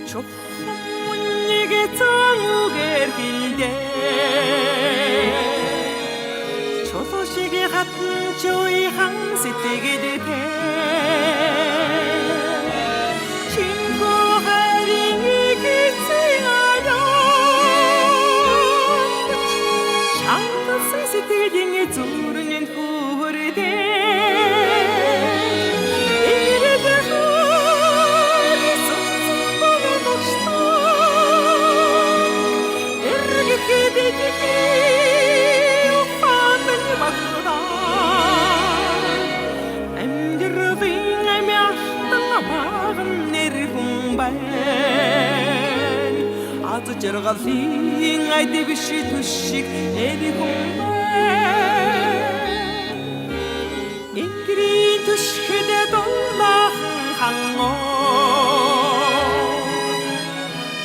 촛문에게 정우게 길대 조소식이 같은 조이 항시 뜨게 되대 친구 하링이 기치하여 장도 스시 들딩에 조르는 후르대 아주 저러가ling ay di bishi tushik eri humba ingri tushide dollah hango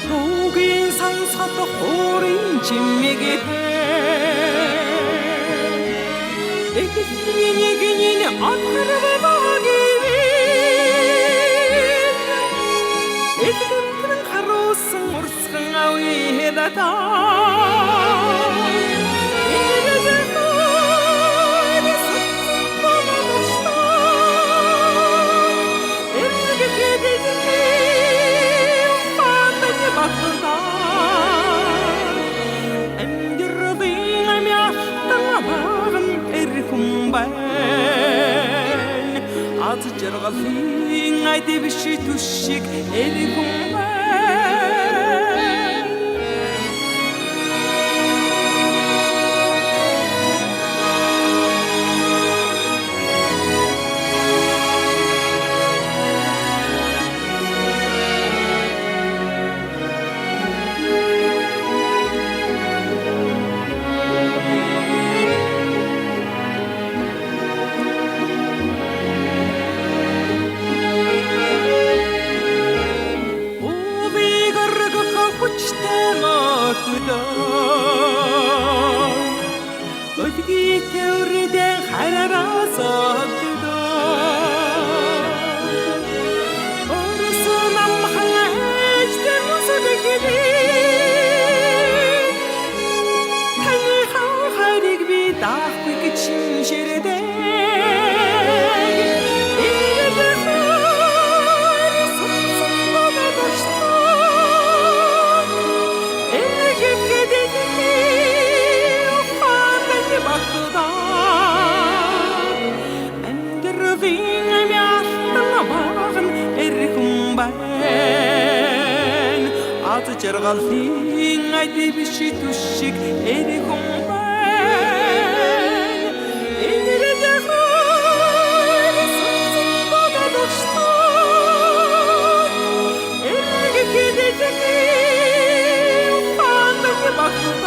독인 산사도 호린 진미게 에기니 아타르베 바기 에기는 가로승 모르승 아위에다다 아주 저러가ling ay di bishi tushik eri humba 어디기 태우리된 하나라서 뜨도 어르서 남항아 시대 모습이기리 당이 하하릭비 나후이기 침실에 아주 저러가ling ay di bishi tushik eri humba 인일에다가 손짓보다 독시도 에게 기대되기 오빠한테 막두다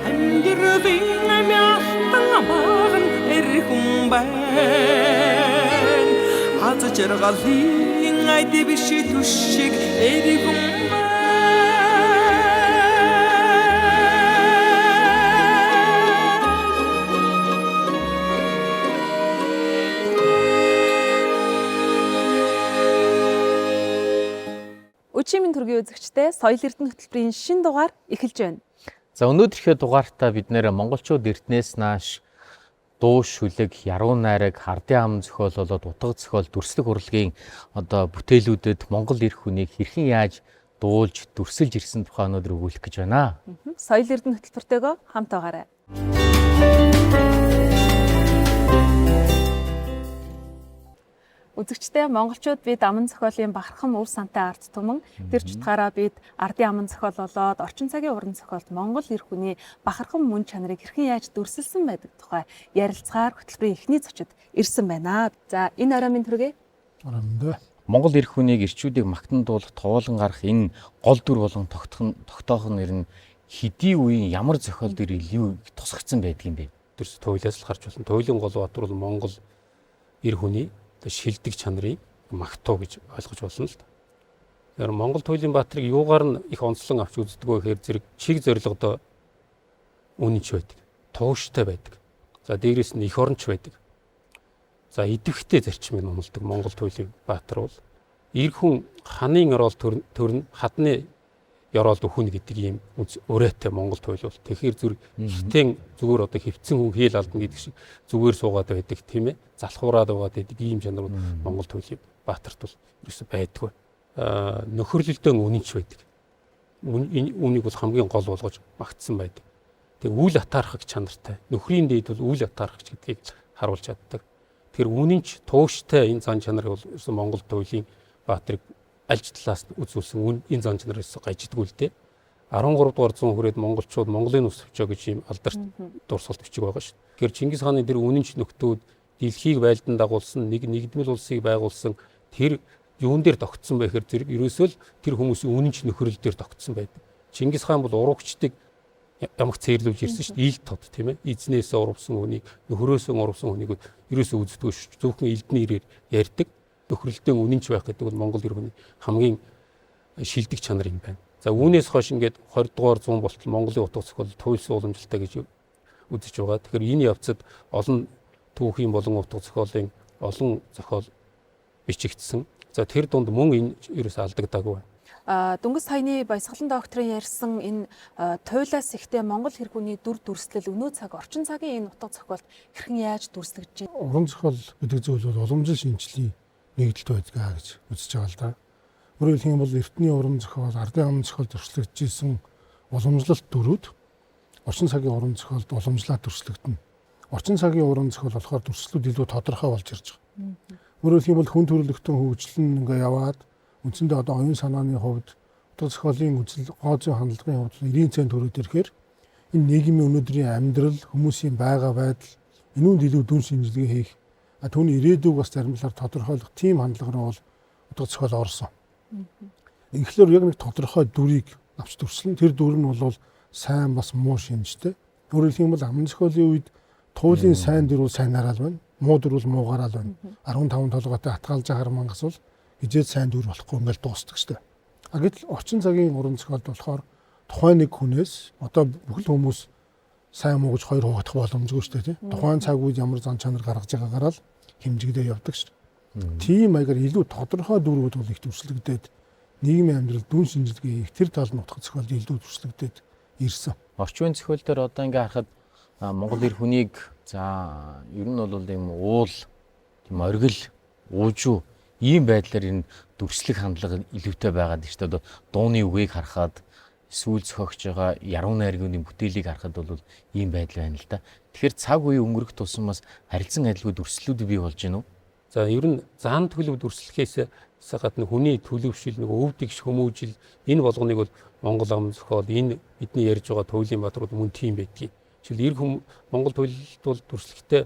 안들어빙하며 땅아먹은 eri humba 아주 저러가ling ay di bishi tushik eri humba Өчигмийн төргийн үзэгчдээ соёл эрдэнэ хөтөлбөрийн шинэ дугаар эхэлж байна. За өнөөдрийнхөө дугаартаа бид нэр монголчууд эрднээс нааш дуу шүлэг, яруу найраг, хардын ам зохиол болоод утга зохиол, дүрслэг урлагийн одоо бүтээлүүдэд монгол эрх хүнийг хэрхэн яаж дуулж, дүрсэлж ирсэн тухай өнөөдөр өгүүлэх гэж байна. Соёл эрдэнэ хөтөлбөртэйгөө хамт байгаарай. Үзэгчдээ монголчууд бид аман зохиолын бахархам үр сантай ард түмэн тэр ч утгаараа бид ардын аман зохиол болоод орчин цагийн уран зохиолд монгол эрх хүний бахархам мөн чанарыг хэрхэн яаж дүрсэлсэн байдаг тухай ярилцгаар хөтөлбөрийн эхний зочид ирсэн байна. За энэ оройн төргий. Монгол эрх хүнийг эрчүүдийг магтан дуулах, товоолон гарах энэ гол дүр болон тогтоох нь ер нь хэдий үеийн ямар зохиол дээр илүү тусгагдсан байдгийн бэ? Тэрс туйлаас л харж болно. Туйлын гол баатар бол монгол эрх хүний шилдэг чанарыг магтуу гэж ойлгож болно л да. Тэгэхээр монгол туйлын баатрыг юугаар нь их онцлон авч үздэг вэ гэхээр зэрэг чиг зорилгодоо үнэнч байдаг, тууштай байдаг. За дээрээс нь эх оронч байдаг. За идэвхтэй зарчмыг нумалдаг монгол туйлын баатар бол эр хүн ханын орол төрн хадны ёроолд өхөн гэдэг ийм өрөөтэй Монгол туйл бол тэгэхээр хитэн зүгээр одоо хөвцөн хүн хийл алдна гэдэг шиг зүгээр суугаад байдаг тийм ээ залхуураад байгаа гэдэг ийм чанар Монгол туйлын Баатарт бол ерөөсөй байдгүй. Нөхөрлөлтөө үнэнч байдаг. Үүнийг бол хамгийн гол болгож магтсан байдаг. Тэгээ үйл атаархаг чанартай. Нөхрийн дээд бол үйл атаархагч гэдгийг харуулж чаддаг. Тэгэхээр үнэнч тууштай энэ зан чанарыг бол ерөөсөй Монгол туйлын Баатарыг альж талаас үзүүлсэн энэ зан чанараас гажидгүй л дээ. 13 дугаар зуун хүрээд монголчууд Монголын ус өвчөө гэж ийм алдарт дурсгалт бичиг байгаа шүү дээ. Тэгэхээр Чингис хааны тэр үнэнч нөхдүүд дэлхийг байлдан дагуулсан нэгдмэл улсыг байгуулсан тэр юун дээр тогтсон байхээр зэрэг ерөөсөө л тэр хүмүүсийн үнэнч нөхрөл дээр тогтсон байдаг. Чингис хаан бол урагчдыг ямагт цээрлүүлж ирсэн шүү дээ. Ил тод тийм ээ. Эзнээсээ урвсан хүнийг нөхрөөсөө урвсан хүнийг ерөөсөө үздэггүй шүү. Зөвхөн элдний ирээр ярьдаг. Нөхрөлтөө үнэнч байх гэдэг бол Монгол эр хүний хамгийн шилдэг чанар юм байна. За үүнээс хойш ингээд 20 дугаар зуун болтол Монголын утга зохиол туйл сууламжлалтай гэж үзэж байгаа. Тэгэхээр энэ явцад олон түүхийн болон утга зохиолын олон зохиол бичигдсэн. За тэр дунд мөн энэ ерөөс алдагдаагүй байна. Дөнгөс саяны Баясгалан докторын ярьсан энэ туйлаас ихтэй Монгол хэр хүний дүр дүрслэл өнөө цаг орчин цагийн энэ утга зохиолд хэрхэн яаж дүрслэгдэж байна? Уран зохиол гэдэг зүйл бол уламжлал шинжлэлийн нэгдэлт байдгаа гэж үзэж байгаа л да. Өөрөөр хэлбэл эртний уран зохиол, ардын амын зохиол төрслөгдөжсэн уламжлалт дүрүүд орчин цагийн уран зохиолд уламжлаад төрслөгдөнө. Орчин цагийн уран зохиол болохоор төрслүүд илүү тодорхой болж ирж байгаа. Өөрөөр хэлбэл хүн төрөлхтөн хөгжлөн ингээ яваад үндсэндээ одоо оюун санааны хувьд утга зохиолын үзэл гоо зүйн хандлагын хувьд 90 цент төрөөд ирэхээр энэ нийгмийн өнөөдрийн амьдрал, хүмүүсийн байгаль байдал энүүнд илүү дүн шинжилгээ хийх түүний ирээдүйг бас зарим талаар тодорхойлох тийм хандлага руу бол утга зохиол орсон. Тэгэхээр яг нэг тодорхой дүрийг авч төрсөн. Тэр дүр нь бол сайн бас муу шинжтэй. Өөрөөр хэлбэл аман зохиолын үед туйлын сайн дүр бол сайнаараа л байна. Муу дүр бол муугаараа л байна. 15 толгойтой атгаалж ахаар мангас бол хизээд сайн дүр болохгүй ингээл дуустдаг шүү дээ. Гэтэл орчин цагийн уран зохиолд болохоор тухайн нэг хүнээс одоо бүхэл хүмүүс сайн муу гэж хоёр хуваагдах боломжгүй шүү дээ тийм. Тухайн цаг үед ямар зан чанар гаргаж байгаагаараа л хэмжигдээ явдаг шүү дээ. Тийм маягаар илүү тодорхой дүрүүд бол их төрслөгдөд нийгмийн амьдрал дүн шинжилгээ их тэр тал нь утга зохиолд илүү төрслөгдөд ирсэн. Орчин үеийн зохиол дээр одоо ингээ харахад Монгол эр хүнийг за ер нь бол ийм уул, тийм оргил, уужуу ийм байдлаар энэ дүрслэх хандлага илүүтэй байгаад шүү дээ. Одоо дууны үгийг харахад сүүл зохиогч байгаа яруу найргийн бүтээлийг харахад бол ийм байдал байна л да. Тэгэхээр цаг үе өнгөрөх тусам бас харилцан адилгүй дүрслэлүүд бий болж байна уу? За ер нь зан төлөв дүрслэхээс гадна хүний төлөвшил нэг өвдөг хүмүүжил энэ болгоныг бол Монгол аман зохиол энэ бидний ярьж байгаа туйлын баатрууд мөн тийм байдгийг. Жишээл эр хүм Монгол туйлд бол дүрслэхдээ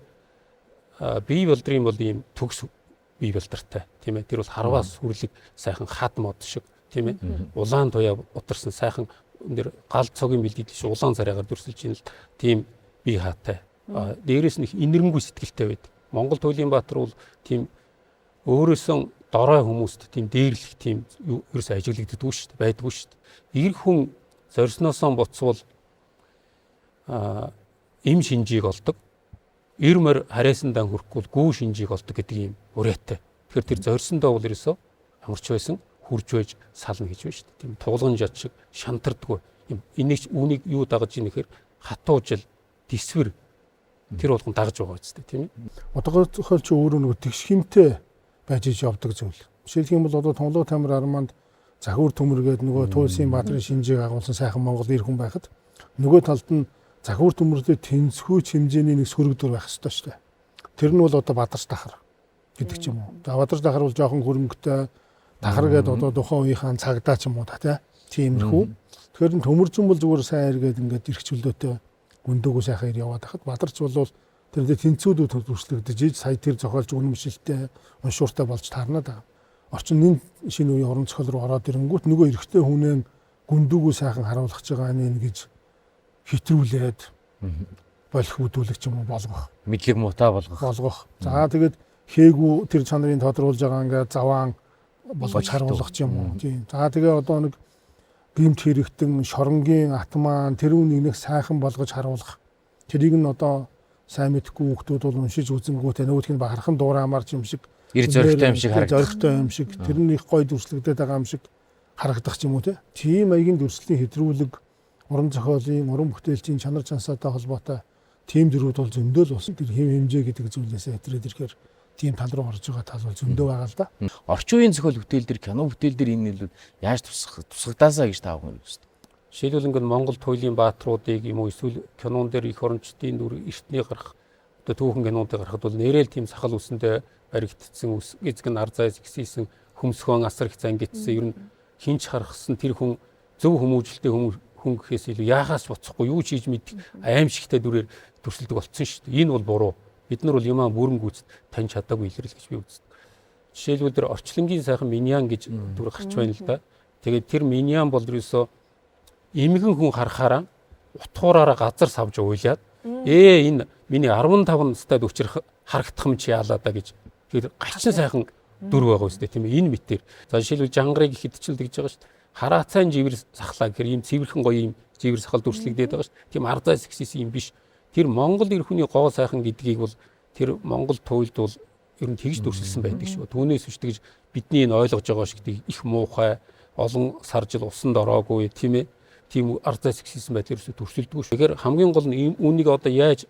бие болдрын бол ийм төгс бие болдартай тийм ээ. Тэр бол харваас сүрлэг сайхан хад мод шиг тийм ээ. Улаан туяа утарсан сайхан нэр гал цогийн бэлдээд шиг улаан царайгаар дүрсэлж ийн л тийм бие хаатай. Дээрээс нь их инэрэнгүй сэтгэлтэй байдаг. Монгол туйлын баатар бол тийм өөрөөсөө дорой хүмүүст тийм дээрлэх тийм ерөөсөө ажиглагддаггүй шүү дээ, байдаггүй шүү дээ. Эр хүн зорьсноосоо буцвал им шинжийг олдог. Эр мөр харайсандаа хүрэхгүй гүү шинжийг олдог гэдэг юм өрөөтэй. Тэгэхээр тэр зорьсондоо бол ерөөсөө амарч байсан хурж байж сална гэж байна шүү дээ. Тийм тулгын жад шиг шантардгүй. Энийг үүнийг юу дагаж ийн гэхээр хатуужил, дисвэр тэр болгон дагаж байгаа үстэй тийм ээ. Утга зохиол чи өөрөө нөгөө тэгш хэмтэй байж явдаг зүйл. Жишээлх юм бол одоо Тонлог Тамир Арманд Захиур Төмөргээд нөгөө Туйлсын Баатрын шинжийг агуулсан сайхан Монгол эр хүн байхад нөгөө талд нь Захиур Төмөрлөө тэнцвүүч хэмжээний нэг сөрөг дүр байх ёстой шүү дээ. Тэр нь бол одоо Бадарч Дахар гэдэг ч юм уу. За Бадарч Дахар бол жоохон хөрөнгөтэй Дахар гэдэг одоо тухайн үеийн цагдаа ч юм уу та тиймэрхүү. Тэгэхээр Төмөрзөн бол зүгээр сайн эргээд ингээд эрхчлөлтөй гүндөгөө сайхан ир яваад хахад Бадарч бол тэр тэнцвүүдүүд төрслөгдөж сая тэр зохиолч үнэмшилтэй уншууртай болж таарна да. Орчин энэ шинэ үеийн уран зохиол руу ороод ирэнгүүт нөгөө эрэгтэй хүнээ гүндөгөө сайхан харуулж байгаа нэг гэж хитрүүлээд болох бүдүүлэг ч юм уу болгох. Мэдлэг муутай болгох. За тэгээд хээгүү тэр чанарыг тодруулж байгаа ингээд заваан болгож харуулах ч юм уу. Тийм. За тэгээ одоо нэг гимт хэрэгтэн шоронгийн атман тэр үнийг нэг сайхан болгож харуулах. Тэрийг нь одоо сайн мэдхгүй хүмүүс бол уншиж үзэнгүүтээ нөгөөх нь бахархан дуураамаар юм шиг эр зоригтой юм шиг харагдах. зоригтой юм шиг тэр нь их гоё дүрслэгдээд байгаа юм шиг харагдах ч юм уу те. Тийм маягийн дүрслийн хэтрүүлэг уран зохиолын, уран бүтээлчийн чанар чансаатай холбоотой тийм дөрүүд бол зөндөл болсон. Тэр хэв хэмжээ гэдэг зүйлээсээ хэтрээд ирэхээр тийм тал руу орж байгаа тал бол зөндөө байгаа л да. Орчин үеийн зохиол бүтээл дээр, кино бүтээл дээр энэ нийлүүд яаж тусагдаасаа гэж таах юм бэ? Жишээлбэл ингээд Монгол туйлын баатруудыг юм уу эсвэл кинон дээр их орончдын дүр эртний гарах одоо түүхэн кинонуудыг гарахад бол нэрэл тийм сахал үсэндээ баригдсан эзэг нь ар зайс гиссэн хөмсгөн асар их зангидсан ер нь хинч харахсан тэр хүн зөв хүмүүжлтэй хүн гэхээс илүү яахаас буцахгүй юу ч хийж мэдэх аимшигтай дүрээр төрсөлдөг болцсон шүү дээ. Энэ бол буруу. Бид нар бол юмаа бүрэн гүйцэд таньж чадаагүй илэрэл гэж би үздэг. Жишээлбэл тэр орчлонгийн сайхан Миньян гэж дүр гарч байна л да. Тэгээд тэр Миньян бол ерөөсөө эмгэн хүн харахаараа утгуураараа газар савж уйлаад энэ миний 15 стад өчр харагдах юм чи яалаа да гэж тэр гачин сайхан дүр байгаа үстэй тийм ээ энэ мэтэр. За жишээлбэл жангарыг их идчил гэж байгаа шүү дээ. Хараацайн живэр сахлаа гэхээр ийм цэвэрхэн гоё ийм живэр сахал дүрслэгдээд байгаа шүү дээ. Тийм ардаа сексис юм биш. Тэр Монгол эр хүний гоо сайхан гэдгийг бол тэр Монгол туйлд бол ер нь тэгж дүрсэлсэн байдаг шүү. Түүнээс биш тэгж бидний энэ ойлгож байгаа шиг их муухай олон сар жил усанд ороогүй тийм ээ. Тийм ардаа сексиссэн байдлаар дүрсэлдэггүй шүү. Тэгэхээр хамгийн гол нь үүнийг одоо яаж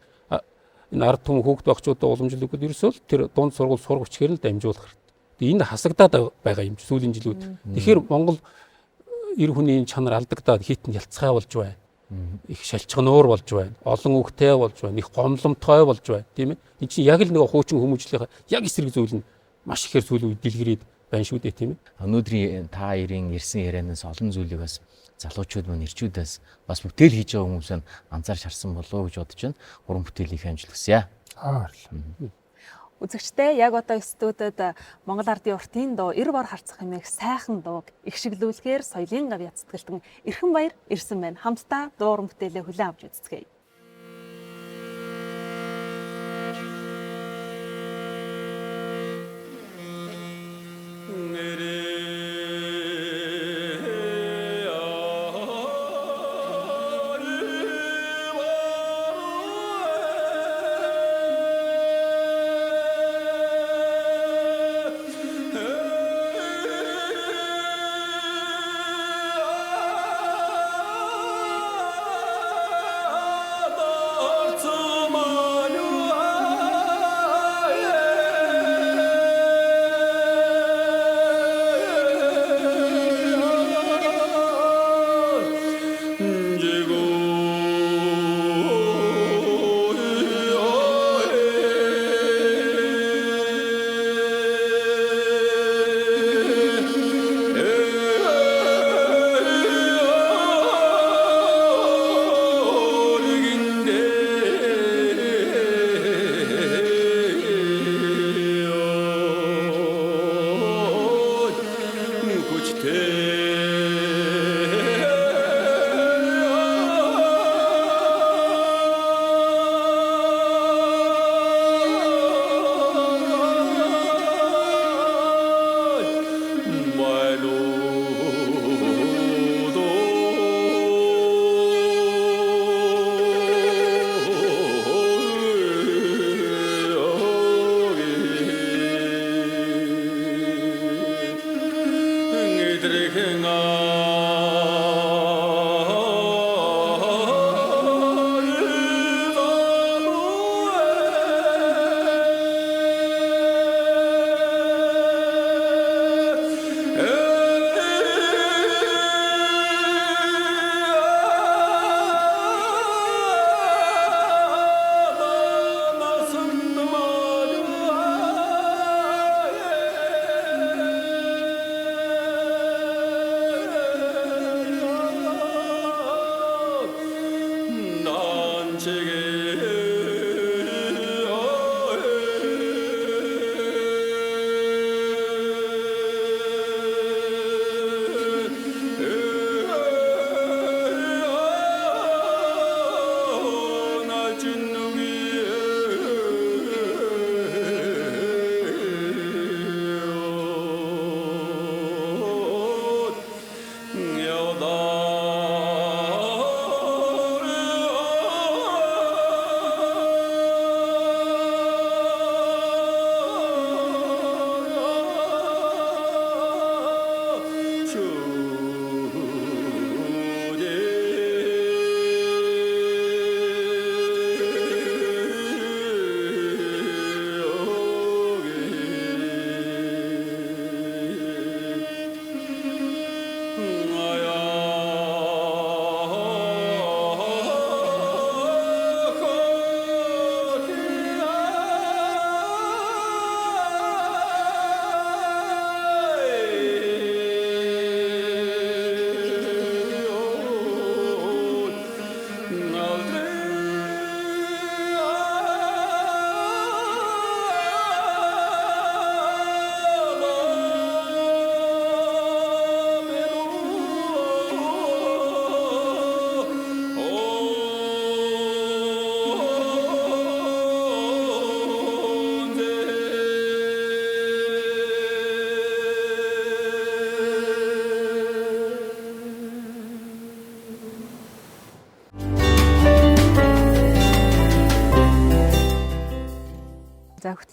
энэ ард түмэн хүүхд багчуудаа уламжлал өгөхөд ерөөсөө тэр дунд сургууль сургагчээр л дамжуулах хэрэгтэй. Энд хасагдаад байгаа юм сүүлийн жилүүд. Тэгэхээр Монгол эр хүний чанар алдагдаад хитэн ялцгай болж байна. Их шалчгануур болж байна. Олон үгтэй болж байна. Их гомломтой болж байна. Тийм ээ. Энд чинь яг л нэг хуучин хүмүүжлийнхаа яг эсрэг зүйл нь маш ихээр сүүлийн үед дэлгэрээд байна шүү дээ, тийм ээ. Өнөөдрийн та хоёрын ирсэн ярианаас олон зүйлийг бас залуучууд мань ирчүүдээс бас бүтээл хийж байгаа хүмүүс нь анзаарч харсан болов уу гэж бодож байна. Уран бүтээлийнхээ амжилт хүсье. Үзэгчтэй яг одоо студиуд Монгол Ардын уртын дуу эр бор харцах хэмээх сайхан дууг их шиглүүлэхээр соёлын гав яцтгэлтэн Эрхэн баяр ирсэн байна. Хамтдаа дуу уран бүтээлээ хүлээн авч үзцгээе.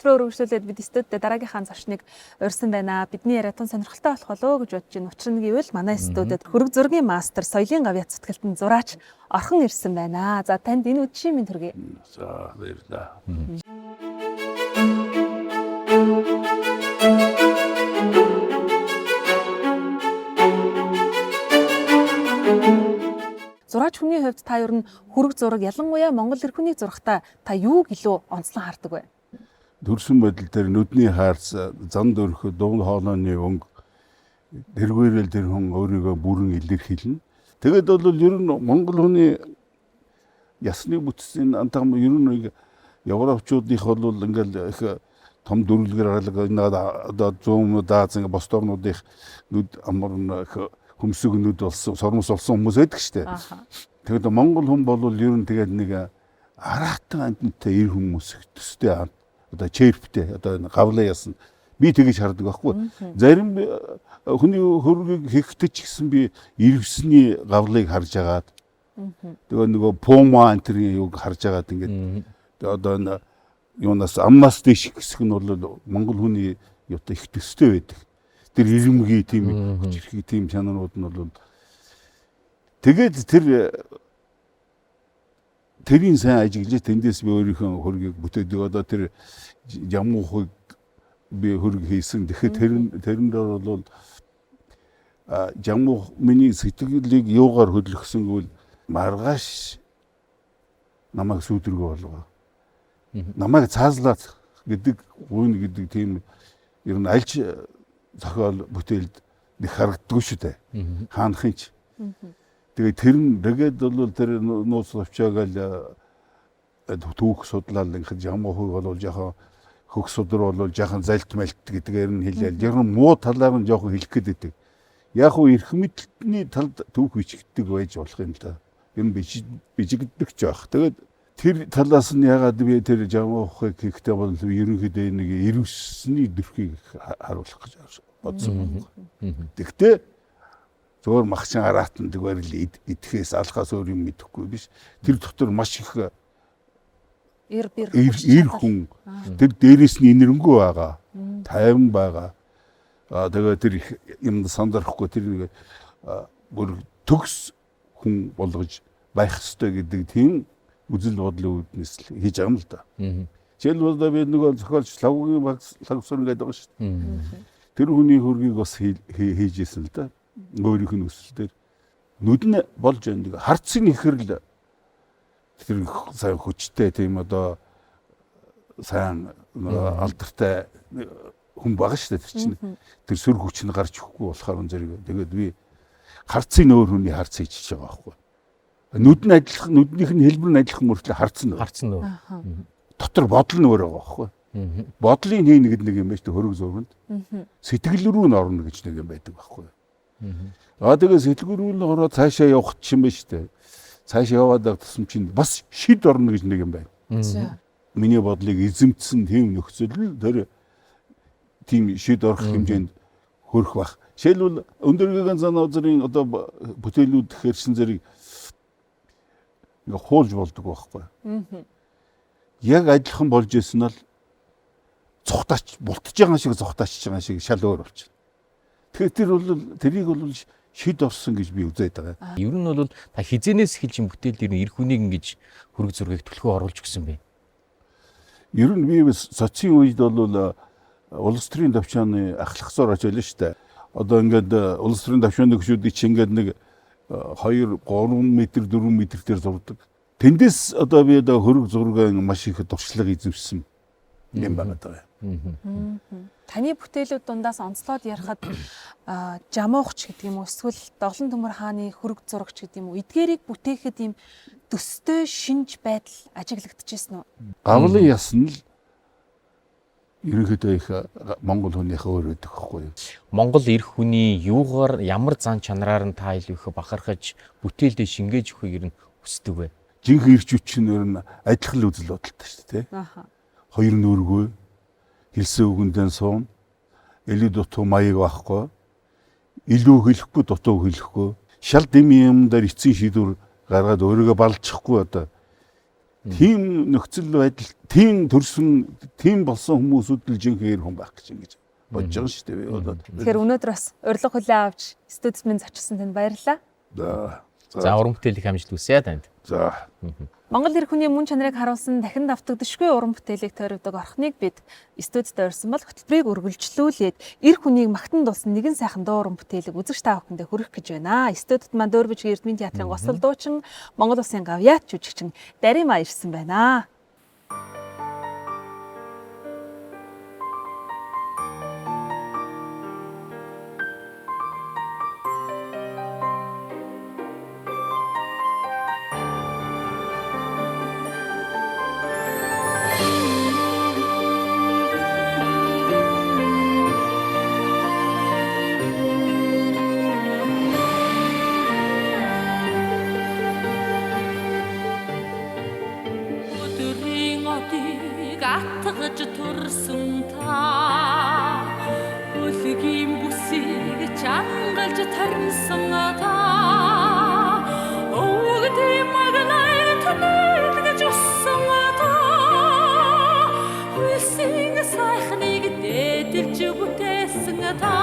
хөтөлбөрөөр үргэлжлүүлээд бид студид дараагийнхаа зочныг урьсан байна. Бидний яриа тун сонирхолтой болох болоо гэж бодож байна. Учир нь гэвэл манай студид хөрөг зургийн мастер, соёлын гавьяа цэцгэлтэн зураач Орхон ирсэн байна. За танд энэ үдшийн минь төргий. За баярлалаа. Зураач хүний хувьд та ер нь хөрөг зураг ялангуяа Монгол эр хүнийг зурахтаа та юуг илүү онцлон хардаг вэ? Төрсөн байдал дээр нүдний хаарц, зан дөрөх, дунд хоолойны өнгө тэргүүрэл тэр хүн өөрийгөө бүрэн илэрхийлнэ. Тэгээд бол ер нь Монгол хүний ясны бүтцийн антам ер нь европчуудынх бол ингээл их том дөрвөлгөр арга одоо зүүн дааз ингээ бостомнуудынх нүд амар хүмсэг нүд болсон, сормос болсон хүмүүс байдаг штэ. Тэгээд Монгол хүн бол ер нь тэгээд нэг араатан амттай ир хүмүүс төстэй одоо черптэй одоо гавлаа ясна. Би тэгэж хардаг байхгүй. Зарим хүний хөрөгийг хийхдээ ч гэсэн би ирвсний гавлыг харж агаад тэгээ нөгөө пома антрийн юг харж агаад ингээд одоо юунаас амнаас дэш хэсэг нь бол Монгол хүний юутай их төстэй байдаг. Тэр ирэмгийн тийм хүчрхий тийм чанарууд нь бол тэгээд тэрийн сайн ажиглаж тэндээс би өөрийнхөө хөргийг бүтээдэг. Одоо тэр ямуухыг би хөрг хийсэн. Тэгэхээр тэрэнд бол ямуух миний сэтгэлийг юугаар хөдөлгсөнгүүл маргааш намайг сүйдрэгөө болгоо. Намайг цаазлаад гэдэг гүйн гэдэг тийм ер нь альж зохиол бүтээлд нэг харагддаг шүү дээ. Хаанхын ч. Тэгээ тэр нь тэгээд бол тэр нууц авчаагаал түүх судлаад ингээд ямар хөө бол жоохон хөх судар бол жоохон залт малт гэдгээр нь хэлээл. Ер нь муу талаар нь жоохон хэлэх гээд байдаг. Яг уу эрх мэдлийн талд түүх бичигддэг байж болох юм л да. Ер нь бичигддэг ч байх. Тэгээд тэр талаас нь ягаад би тэр жамуухыг хийхдээ бол ерөнхийдөө нэг ирвсний дөрхийг харуулах гэж бодсон. Тэгтээ зөвөр махчин араатан тэгвэр л идэхээс алхаас өөр юм мэдэхгүй биш. Тэр дотор маш их ир хүн тэр дээрээс нь инэрэнгүү байгаа. Тайван байгаа. Тэгээ тэр юм сандарахгүй тэр нэг бүр төгс хүн болгож байх ёстой гэдэг тийм үзэл бодлын үүднээс л хийж байгаа юм л да. Жишээлбэл би нөгөө зохиолч лавгийн лагсрын гэдэг байгаа шүү дээ. Тэр хүний хөргийг бас хийж исэн л да. Өөрийнх нь өсөлтөөр нүд нь болж нэг харцын ихэрл тэр сайн хүчтэй тийм одоо сайн алдартай хүн байгаа шүү дээ тэр чинь. Тэр сүр хүч нь гарч өгөхгүй болохоор зэрэг тэгээд би харцын өөр хүний харц хийж байгаа байхгүй. Нүд нь адилхан, нүднийх нь хэлбэр нь адилхан мөртлөө харцсан нөө. Дотор бодол нь өөр байгаа байхгүй. Бодлын нэг юм байж тэ хөрөг зурганд. Сэтгэл рүү нь орно гэж нэг юм байдаг байхгүй. Тэгээ сэтгэл рүү нь ороод цаашаа явах чинь байж тэ. Цаашаа яваад тусам чинь бас шид орно гэж нэг юм байна. Миний бодлыг эзэмдсэн тийм нөхцөл тэр тийм шид орох хэмжээнд хөрөх бах. Жишээлбэл өндөргийн занаазрын одоо бүтээлүүд хэрсэн зэрэг ингээ хуулж болдог байхгүй. Яг адилхан болж исэн нь цухтаач бултж байгаа шиг цухтаачж байгаа шиг шал өөр болчихно. Тэгэхээр тэрийг бол шид орсон гэж би үзээд байгаа. Ер нь бол та хизэнээс эхэлж бүтээл дээр эр хүнийг ингэж хөрөг зургийг төлхөө оруулж гисэн бэ. Ер нь би социалын үед бол улс төрийн давчааны ахлахсаар очилоо шүү дээ. Одоо ингээд улс төрийн давчааны гүшүүдийг чинь ингээд нэг 2, 3 м, 4 м дээр зурдаг. Тэндээс одоо би одоо хөрөг зургийн маш их дуршлаг эзэмсэн юм байна даа. Таны бүтээлүүд дундаас онцлоод ярихад жамуухч гэдэг юм уу эсвэл Доглон Төмөр хааны хөрөг зурагч гэдэг юм уу эдгээрийг бүтээхэд ийм төстэй шинж байдал ажиглагдчихсэн үү? Гавлын ясна л ерөнхийдөө их Монгол хүнийхээ өөр байдаг байхгүй юу? Монгол эр хүний юугаар ямар зан чанараар нь та илүү их бахархаж бүтээлдээ шингээж өгөхийг ер нь хүсдэг вэ? Жинхэнэ ирч хүч нь ер нь адилхан үзэл бодолтой шүү дээ. Хоёр нүргүй хэлсэн үгэндээ суун илүү дутуу маяг байхгүй илүү хэлэхгүй дутуу хэлэхгүй шал дэм юм дээр эцсийн шийдвэр гаргаад өөрийгөө балчихгүй одоо Тийм нөхцөл байдал, тийм төрсөн, тийм болсон хүмүүсүүд л жинхэнэ хүн байх гэж ингэж бодож байгаа шүү дээ. Би одоо. Тэгэхээр өнөөдөр бас урилга хүлээн авч студид минь зочилсон танд баярлалаа. За уран бүтээл их амжилт хүсье танд. За. Монгол эр хүний мөн чанарыг харуулсан дахин давтагдшгүй уран бүтээлийг тойрогдог орхныг бид студид орсон бол хөтөлбөрийг үргэлжлүүлээд эр хүнийг магтан дуулсан нэгэн сайхан дуу уран бүтээлийг үзэгч та бүхэндээ хүргэх гэж байна. Студид маань Дөөрбөжгийн Эрдмийн театрын гослол дуучин, Монгол Улсын гавьяат жүжигчин Дарима ирсэн байна. Атгаж төрсөн та үлгийн бүсийг чангалж тарнсан та өвгдий маглай тэнэлгэж уссан та хүсин сайхныг дээдэлж бүтээсэн та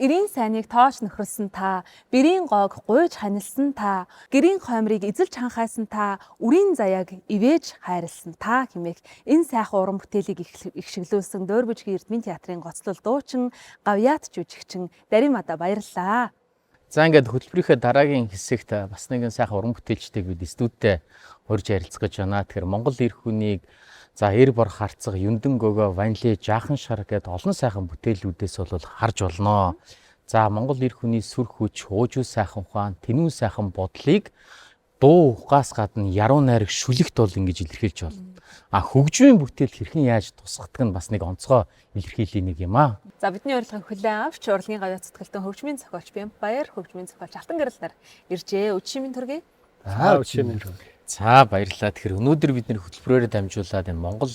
Эрийн сайныг тоож нөхрөлсөн та, бэрийн гоог гуйж ханилсан та, гэрийн хоймрыг эзэлж ханхайсан та, үрийн заяаг ивэж хайрлсан та хэмээх энэ сайхан уран бүтээлийг ихшиглүүлсэн Дөөрбөжгийн Эрдмийн театрын гоцлол дуучин, гавьяат жүжигчин Даримада баярлалаа. За ингээд хөтөлбөрийнхээ дараагийн хэсэгт бас нэгэн сайхан уран бүтээлчдийг бид студидтэй урьж ярилцгаж байна. Тэгэхээр Монгол эр хүнийг эр бор харцаг, юндэн гөгөө, ванили, жаахан шар гэдэг олон сайхан бүтээлүүдээс бол харж болно. За Монгол эр хүний сүр хүч, уужуу сайхан ухаан, тэнүү сайхан бодлыг дуу ухаас гадна яруу найраг шүлэгт бол ингэж илэрхийлж байна. Хөгжмийн бүтээл хэрхэн яаж тусгадаг нь бас нэг онцгой илэрхийллийн нэг юм аа. За бидний урилгыг хүлээн авч урлагийн гавьяат зүтгэлтэн хөгжмийн зохиолч Бямбаяр, хөгжмийн зохиолч Алтан гэрэл нар иржээ. Өчигмийн төргий. Өчигмийн төргий. За баярлалаа. Тэгэхээр өнөөдөр бид нэр хөтөлбөрөөр дамжуулаад энэ Монгол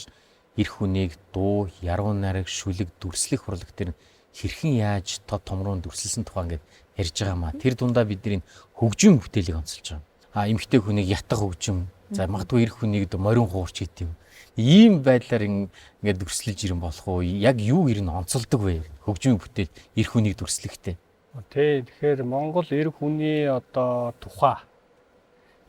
эр хүнийг дуу, яруу найраг, шүлэг, дүрслэх урлаг төр хэрхэн яаж тод томроо дүрслсэн тухай ингээд ярьж байгаа маа. Тэр дундаа бидний хөгжмийн бүтээлийг онцолж байгаа. Эмэгтэй хүнийг ятгах хөгжим, за магадгүй эр хүнийг морин хуурч хийх юм. Ийм байдлаар ингээд дүрслэж ирэн болох уу? Яг юу ер нь онцолдог вэ? Хөгжмийн бүтээл эр хүнийг дүрслэхтэй. Тэгэхээр Монгол эр хүний одоо тухай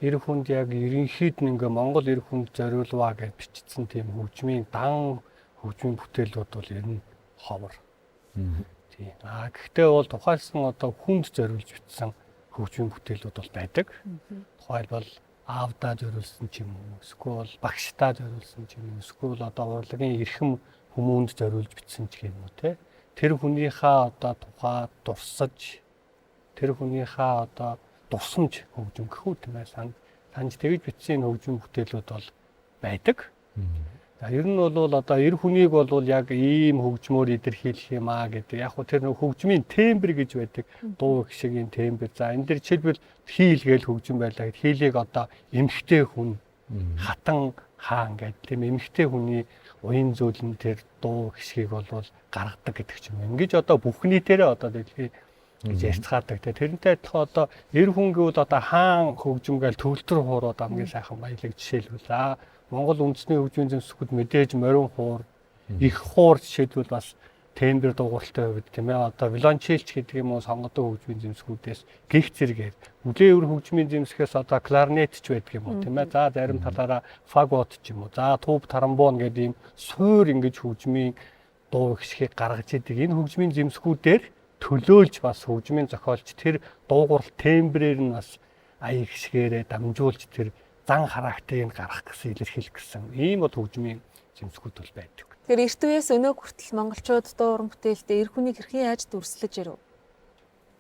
эр хүнд яг ерөнхийд нь ингээ Монгол эр хүнд зориулваа гэж бичсэн тийм хөгжмийн дан хөгжмийн бүтээлүүд бол ер нь ховор. Тийм. Гэхдээ бол тухайлсан одоо хүнд зориулж бичсэн хөгжмийн бүтээлүүд бол байдаг. Тухайлбал аавдаа зориулсан ч юм уу, эсвэл багштаа зориулсан ч юм уу, эсвэл одоо урлагийн эрхэм хүмүүнд зориулж бичсэн ч юм уу те. Тэр хүнийхээ одоо тухай дурсаж, тэр хүнийхээ одоо дурсамж хөгжим гэх үү тийм ээ. Санж тэгж бичсэн хөгжмийн бүтээлүүд бол байдаг. За ер нь бол одоо эр хүнийг бол яг ийм хөгжмөөр илэрхийлэх юм аа гэдэг. Яг хөө тэр хөгжмийн тембр гэж байдаг. Дуу гişгийн тембр. За энэ дэр жишээлбэл хийл гээл хөгжим байлаа гэхэд хийлийг одоо эмхтэй хүн хатан хаан гэдэг тийм эмхтэй хүний уян зөөлн тэр дуу гişгийг бол гаргадаг гэдэг ч юм. Ингэж одоо бүх нийтээрээ одоо дэлхий гэж ярьцгаадаг. Тэрнтэй адилхан одоо эр хүн гэвэл одоо хаан хөгжим гээл төвлөрө хуурууд хамгийн сайхан баялаг жишээлбэл Монгол үндэсний хөгжмийн зэмсгүүд мэдээж морин хуур, их хуур жишээлбэл бас тембр дугуйлтай хувьд тийм ээ. Одоо виолончелч гэдэг юм уу сонгодог хөгжмийн зэмсгүүдээс гих зэрэгээр үлээвэр хөгжмийн зэмсгээс одоо кларнетч байдаг юм уу тийм ээ. За зарим талаараа фагот ч юм уу. За тууб тарамбон гэдэг ийм суур ингэж хөгжмийн дуу гişгийг гаргаж идэг. Энэ хөгжмийн зэмсгүүдээр төлөөлж бас хөгжмийн зохиолч тэр дуугуурал тембрээр нь бас ая гişгээрээ дамжуулж тэр зан характерыг гаргах гэсэн илэрхийлэх гэсэн ийм бол хөгжмийн зэмсгүүд бол байдаг. Тэгэхээр эрт үеэс өнөө хүртэл монголчууд дуу уран бүтээлдээ эр хүнийг хэрхэн яаж дүрслэж ирв?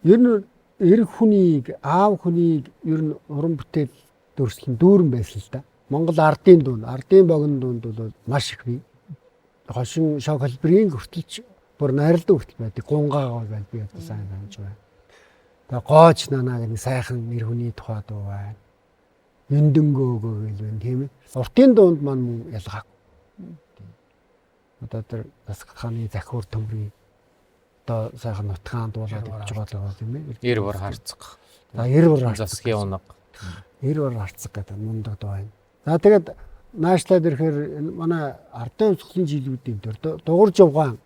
Ер нь эр хүнийг, аав хүнийг ер нь уран бүтээл дүрслэн дүүрэн байсан л да. Монгол ардын дунд, ардын богино дунд бол маш их бий. Хошин шог холбырийн хүртэлч бүр найралдан хүртэл байдаг. Гунгаага бол би одоо сайн санаж байна. Тэгээ гооч нанаа гэх сайхан эр хүний тухай дуу байна. Юндэнгөөгөө гэл байна тийм ээ. Уртын дунд маань мөн ялгаагүй. Одоо тэр бас хааны захиур төмрийн одоо сайхан нутгаан дуулаад явж байгаа тийм ээ. Эр бүр харцах. За эр бүр харцах. Засгийн унаг. Эр бүр харцах гэдэг мундаг дуу байна. За тэгээд наашлаад ирэхээр манай ардын өмсгөлийн жилүүдийн дээр дуурж явгаан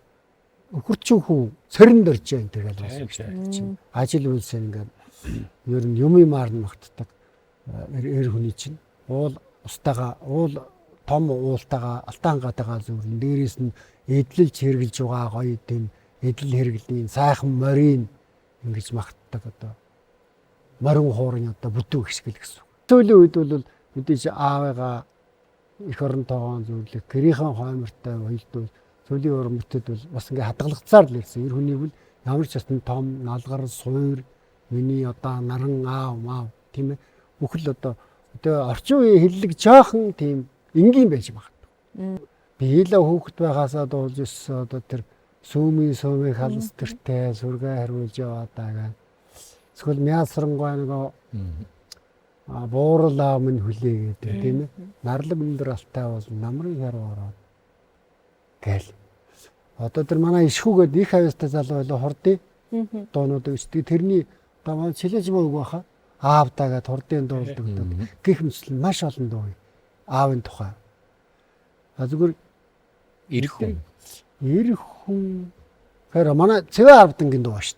өхөрчин хүн сорин дорж байна тэгэл бас. Ажил үйлсээр ингээд ер нь юм маарн магтдаг. Эр хүний чинь уул устаага уул том уултаага алтан гадаага зүрн дээрээс нь эдлэлж хэрглэж байгаа гоё тийм эдл хэрглэлийн сайхан морин ингэж магтдаг одоо морин хуурын одоо бүтэн гიშгэл гэсэн. Сүүлийн үед бол мэдээж аавыгаа их орон тоогоон зөвлөх гэрийнхэн хоймортой хоёлдвол сүүлийн уран бүтээл бол бас ингээ хадгалагдсаар л ирсэн. Эр хүнийг бол ямар ч хэвэн том налгар суур миний одоо наран аав маа тийм ээ. Бүхэл одоо орчин үеийн хиллэг жоохон тийм энгийн байж магадгүй. Би хилээ хүүхэд байхасаа дуулж өссөн одоо тэр сүүмийн халс тэртэй сүргээ хариулж яваадаа гэх. Эсвэл мясрангой нөгөө бууралаа минь хүлээгээд тийм ээ. Нарлаг өндөр алтай бол намрын харуу ороод гэл. Одоо тэр манай ишхүүгээд их хавьяастай залуу байлаа хордын дуунууд өчтдөг. Тэрний одоо маань чилээж мөөг баха. Аавдаагаад хурдын дуулдаг гэх мэтлэн маш олон дуу. Аавын тухай. Зүгээр Эр хүн. Эр хүн. Тэр манай цэвэ аавдангийн дуу шүү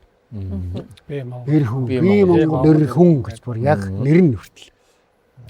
дээ. Эр хүн. Би Монгол эр хүн гэж бүр яг нэр нь хүртэл.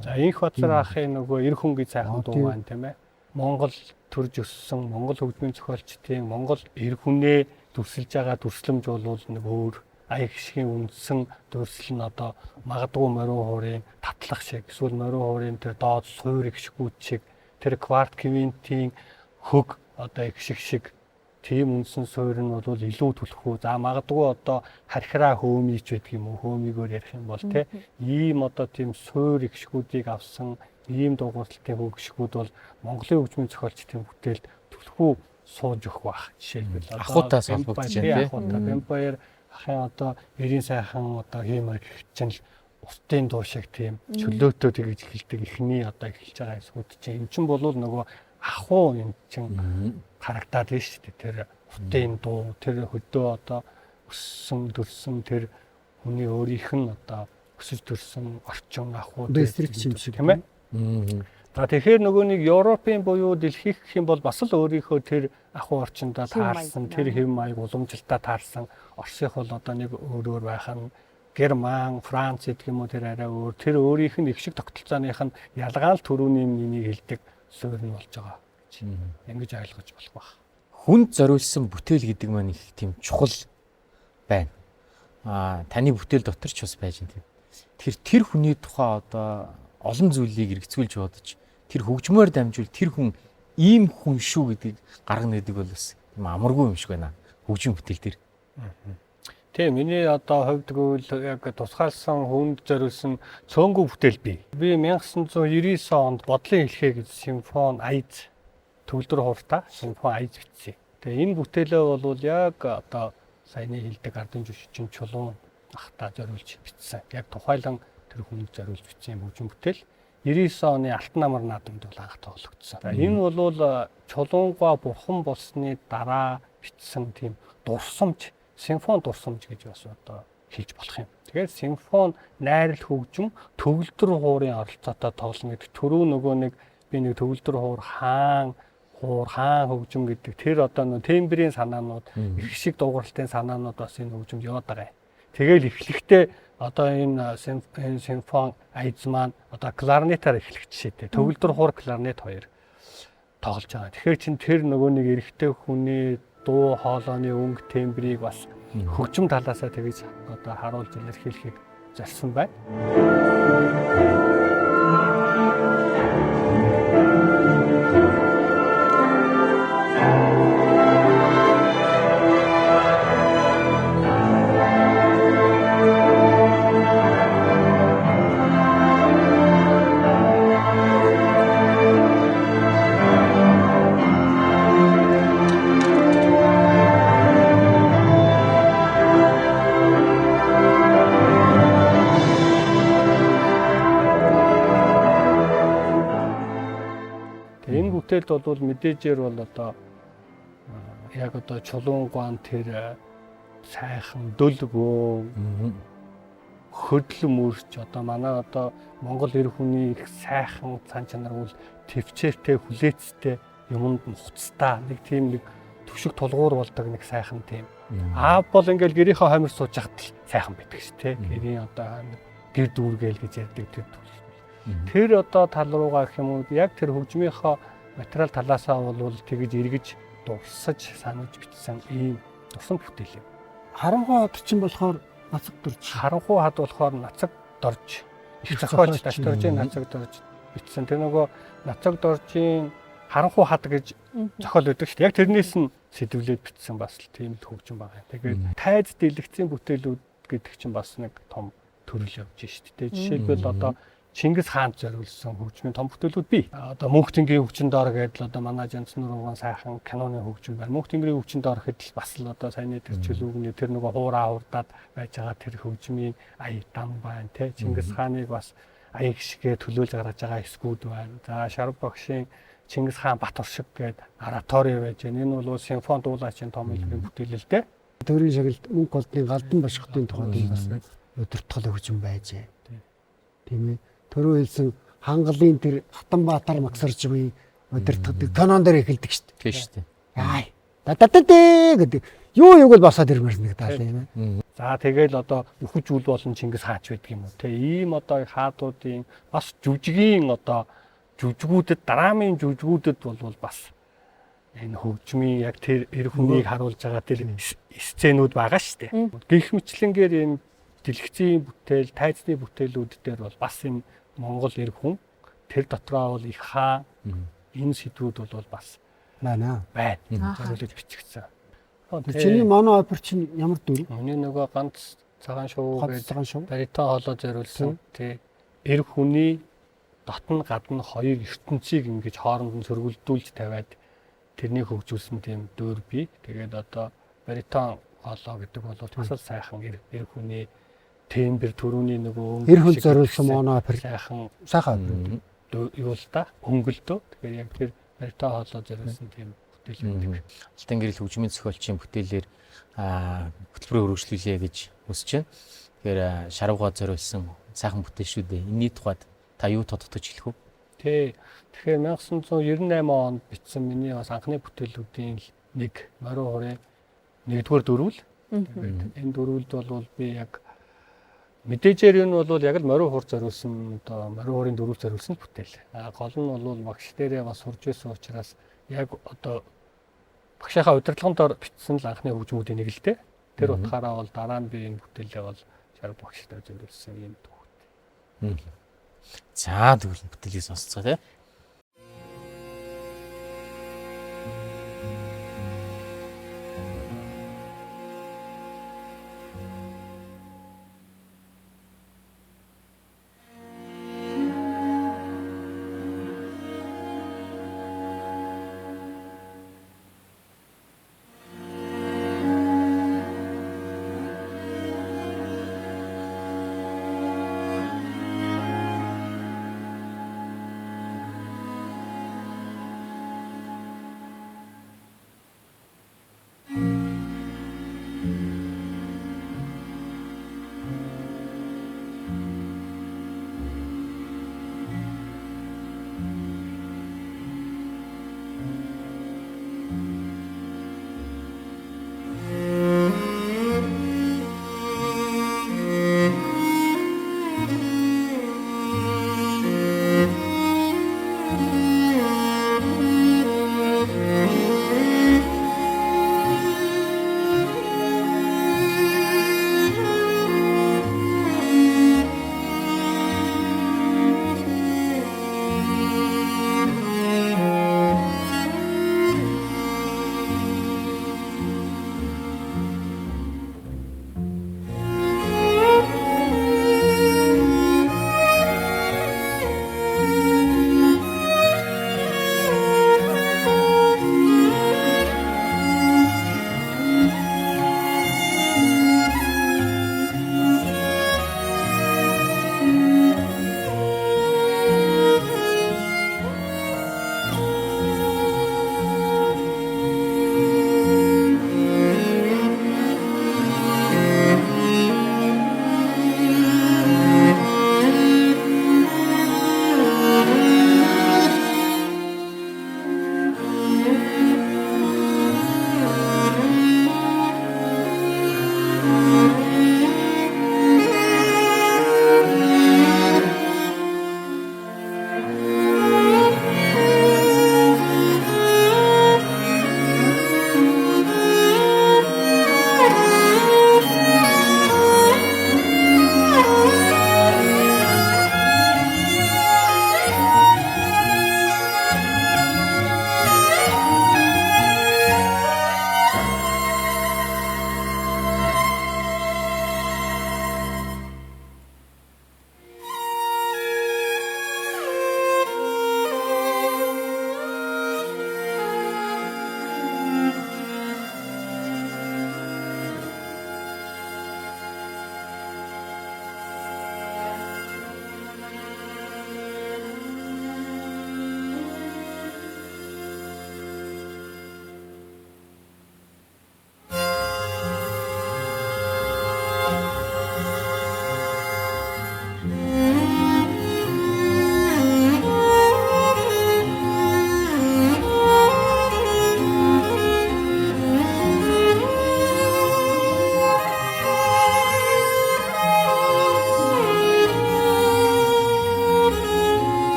За инх бацар ахын нөгөө эр хүн гэж сайхан дуу байна тийм ээ. Монгол төрж өссөн Монгол хөгжмийн зохиолчдын Монгол эр хүнээ дүрсэлж байгаа дүрслэмж бол нэг өөр ая гişгийн үндсэн дүрслэл нь одоо магадгүй морин хуурын татлах шиг эсвэл морин хуурын тэр доод суур гişгүүд шиг тэр кварт квинтийн хөг одоо гişг шиг тийм үндсэн суур нь бол илүү түлхүү. За магадгүй одоо хархираа хөөмийч байдаг юм уу? Хөөмийгөөр ярих юм бол те ийм одоо тийм суур гişгүүдийг авсан ийм дугуйлтын хөгжгүүд бол Монголын хөгжмийн зохиолчдын бүтээлд түлхүү сууж өгөх байх. Жишээлбэл Ахуйтаа салбагдж байна тийм. Vampire ахын одоо эрийн сайхан одоо хиймэр чинь устын дуу шиг тийм чөлөөтөө тэгж эхэлдэг ихний одоо эхэлж байгаа эсгүүд чинь эн чинь бол нөгөө ахуу юм чинь харагдаад байна шүү дээ. Тэр устын дуу тэр хөдөө одоо өссөн дөрсөн тэр хүний өөрийнх нь одоо өсөж дөрсөн орчин ахуу дэстрик юм шиг тийм ээ. За тэгэхээр нөгөө нэг Европын буюу дэлхийх гэх юм бол бас л өөрийнхөө тэр ахуй орчиндаа таарсан, тэр хэв маяг уламжилтаа таарсан. Оросынх бол одоо нэг өөр байх нь Герман, Франц гэх юм уу тэр арай өөр. Тэр өөрийнх нь их шиг тогтолцооных нь ялгаал төрөүний миний хэлдэг суурь нь болж байгаа гэж ингэж ойлгож болох байх. Хүнд зориулсан бүтээл гэдэг маань их тийм чухал байна. Таны бүтээл дотор ч бас байж байна. Тэр хүний тухай одоо олон зүйлийг эргэцүүлж бодож тэр хөгжмөөр дамжуул тэр хүн ийм хүн шүү гэдгийг гаргана гэдэг бол бас юм амаргүй юм шиг байна. Хөгжим бүтээл дээр. Тийм, миний одоо хувьд гэвэл яг тусгаалсан хүнд зориулсан цөөнгөө бүтээл бий. Би 1999 онд бодлын хэлхээ гэж симфон аяз төгөлдөр хууртаа симфон аяз бичсэн. Тэгээ энэ бүтээлээ бол яг одоо саяны хэлдэг ардын жүжигчин чулуун ахта зориулж бичсэн. Яг тухайлан тэр хүнд зориулж бичсэн хөгжим бүтээл. 99 оны Алтан намар наадамд бол анх тоглогдсон. Энэ бол чулуунгаа бурхан болсны дараа бичсэн тийм дурсамж, симфон дурсамж гэж бас одоо хэлж болох юм. Тэгэхээр симфон найрал хөгжим төгөлдөр хуурын оролцоотой тоглоно гэдэг. Түрүү нөгөө нэг би нэг төгөлдөр хуур хаан хөгжим гэдэг тэр одоо нөө тембрийн санаанууд их шиг дууралтын санаанууд бас энэ хөгжимд яваад байгаа юм. Тэгэл эхлэхдээ одоо энэ симфон аяз маань одоо кларнетаар эхлэх жишээтэй. Төгөлдөр хуур кларнет хоёр тоглож байгаа. Тэгэхээр чин тэр нөгөө нэг эрэгтэй хүний дуу хоолойны өнгө тембрийг бас хөгжим талаасаа тэгж одоо харуулж илэрхийлэхийг зорьсон байна. Бүтээлд бол мэдээжээр бол одоо яг одоо чулуунгаан тэр сайхан дөлгөө хөдөл мөрч одоо манай одоо Монгол эр хүний их сайхан цан чанар бол төвчээртэй хүлээцтэй юмд нухацтай нэг тийм нэг төвшиг тулгуур болдог нэг сайхан тийм аав бол ингээл гэрийнхээ хоймор сууж хахад л сайхан байдаг ш тэ гэрийн одоо хоймор гэр дүүргээл гэж ярьдаг тэр одоо тал руугаа гэх юм уу яг тэр хөгжмийнхөө материал талаасаа бол тэгж эргэж дурсаж санаж бичсэн ийм дурсан бүтээл юм. Харанхуй хад чинь болохоор нацаг дорж. Харанхуй хад болохоор нацаг дорж. Их зохиолч дашторжийн нацаг дорж бичсэн. Тэр нөгөө нацаг доржийн харанхуй хад гэж зохиол өгдөг шүү дээ. Яг тэрнээс нь сэдвлээд бичсэн бас л тийм хөгжим байгаа. Тэгээд тайз дэлгэцийн бүтээлүүд гэдэг чинь бас нэг том төрөл явж шүү дээ. Жишээлбэл одоо Чингис хаанд зориулсан хөгжмийн том бүтээлүүд бий. Одоо Мөнх тэнгэрийн хөгжин доор гэдэл одоо манай Жанц нурууган сайхан киноны хөгжим байна. Мөнх тэнгэрийн хөгжин доор гэдэл бас л одоо саяны тэр чөлөөний тэр нөгөө хуураа хурдаад байж байгаа тэр хөгжмийн ая дам байна те. Чингис хааныг бас ая гişгээ төлөөлж гаргаж байгаа эсгүүд байна. За Шарав багшийн Чингис хаан бат оршиг гэдэг ораторий байж байна. Энэ бол симфон дуулаачийн том хэлбэрийн бүтээл л дээ. Төрийн шагналд мөнх болдны галдан башхтын тухайд бас өдөртгөл хөгжим байжээ. Тийм ээ. Төрөө хэлсэн хангалын тэр Хатанбаатар магсарч буй өдөртгдөг канон дээр эхэлдэг шүү дээ. Тийм шүү дээ. Ай. Датататэ гэдэг. Юуг л босоод ирмээр нэг даал юм ээ. За тэгэл одоо нөхөж үл болон Чингис хаач байдаг юм уу те. Ийм одоо хаадуудын бас жүжигийн одоо жүжигүүдэд драмын жүжигүүдэд бол бас энэ хөгжмийн яг тэр эр хүнийг харуулж байгаа тэр сценүүд байгаа шүү дээ. Гэх мэтлэнгээр энэ дэлгэцийн бүтээл, тайзны бүтээлүүд дээр бол бас энэ Монгол эр хүн тэр дотроо бол их хаан энэ сэдвүүд бол бас байна. Зориулж бичигдсэн. Чиний моно опер чинь ямар дүр? Миний нөгөө ганц цагаан шувуу Цагаан шувуу. баритон хоолой зориулсан. Тэ эр хүний дотн гадна хоёр ертөнцийг ингэж хооронд нь сөргөлдүүлж тавиад тэрнийг хөгжүүлсэн тийм дөөр бий. Тэгээд одоо баритон хоолой гэдэг бол бас л сайхан эр хүний тембер төрөүний нөгөө эр хүн зориулсан моно опер сайхан юу л да өнгөлдөө. Тэгэхээр яг тэр баритон хоолой зориулсан тийм бүтээл байдаг. Алтан гэрэл хөгжмийн зохиолчийн бүтээлээр хөтөлбөрөөр өргөжлүүлье гэж хүсэж байна. Тэгэхээр Шаравгаа зориулсан сайхан бүтээл шүү дээ. Энэний тухайд та юу тодтогч хэлэх вэ? Тэгэхээр 1998 онд бичсэн миний бас анхны бүтээлүүдийн нэг Мориу хуурын 1-р дөрвөл. Энэ дөрвөлд бол би яг мэдээжээр энэ бол яг л Мориу хуур зориулсан одоо Мориу хуурын дөрвөл зориулсан бүтээл. Гол нь бол багш дээрээ бас сурж байсан учраас яг одоо багшийнхаа удирдлагын дор бичсэн л анхны хөгжмүүдийн нэг л дээ. Тэр утгаараа бол дараа нь би энэ бүтээлээ бол шар багштай зөвлөсөн юм дүү. За тэгвэл бүтээлийг сонсцгоо тий.